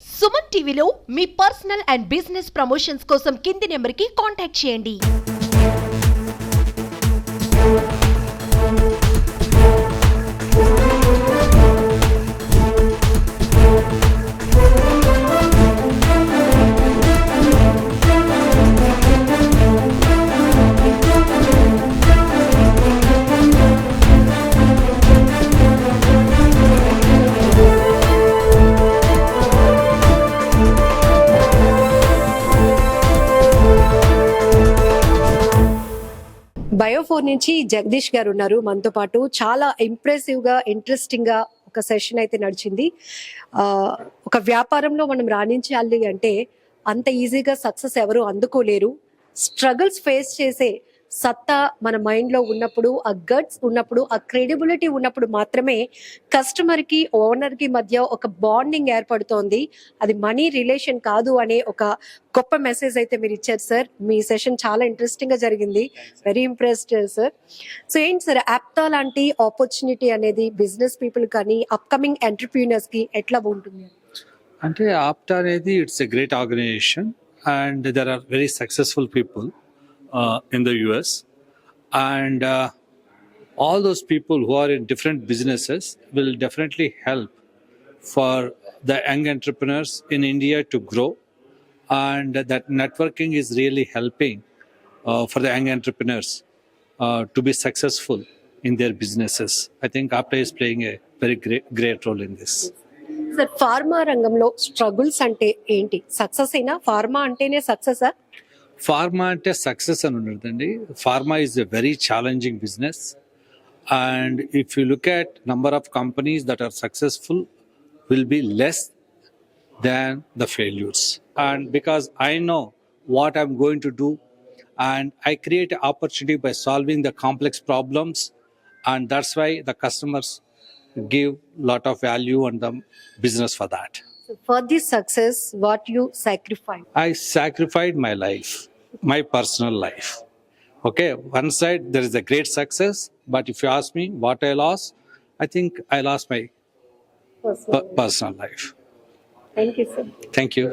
సుమన్ టీవీలో మీ personal and business promotions కోసం కింది నెంబర్కి కాంటాక్ట్ చేయండి. బయో4 నుంచి జగదీష్ గారు ఉన్నారు మనతో పాటు. చాలా ఇంప్రెసివ్ గా ఇంట్రెస్టింగ్ గా ఒక సెషన్ అయితే నడిచింది. ఒక వ్యాపారంలో మనం రాణించాలి అంటే అంత ఈజీగా సక్సెస్ ఎవరు అందుకోలేరు. స్ట్రగుల్స్ ఫేస్ చేసే సత్తా మన మైండ్ లో ఉన్నప్పుడు, ఆ గట్స్ ఉన్నప్పుడు, ఆ క్రెడిబిలిటీ ఉన్నప్పుడు మాత్రమే కస్టమర్ కి ఓనర్ కి మధ్య ఒక బాండింగ్ ఏర్పడుతోంది. అది మనీ రిలేషన్ కాదు అనే ఒక గొప్ప మెసేజ్ అయితే మీరు ఇచ్చారు సార్. మీ సెషన్ చాలా ఇంట్రెస్టింగ్ గా జరిగింది. Very impressed sir. సో ఏంటి సార్, యాప్తా లాంటి ఆపర్చునిటీ అనేది బిజినెస్ పీపుల్ కానీ అప్కమింగ్ ఎంటర్‌ప్రెన్యూర్స్ కి ఎట్లా ఉంటుంది? అంటే ఆప్టా అనేది it's a great organisation and there are very successful people in the US, and all those people who are in different businesses will definitely help for the young entrepreneurs in India to grow, and that networking is really helping for the young entrepreneurs to be successful in their businesses. I think Apta is playing a very great role in this. Sir, pharma రంగంలో struggles అంటే ఏంటి? Success అయినా pharma అంటేనే success? Pharma అంటే success అని ఉండదండి. Pharma is a very challenging business, and if you look at number of companies that are successful will be less than the failures. And because I know what I'm going to do, and I create an opportunity by solving the complex problems, and that's why the customers give lot of value on the business for that. For this success, what you sacrifice? I sacrificed my life, my personal life. Okay, one side there is a great success, but if you ask me what I lost, I think I lost my personal life. Thank you, sir. Thank you.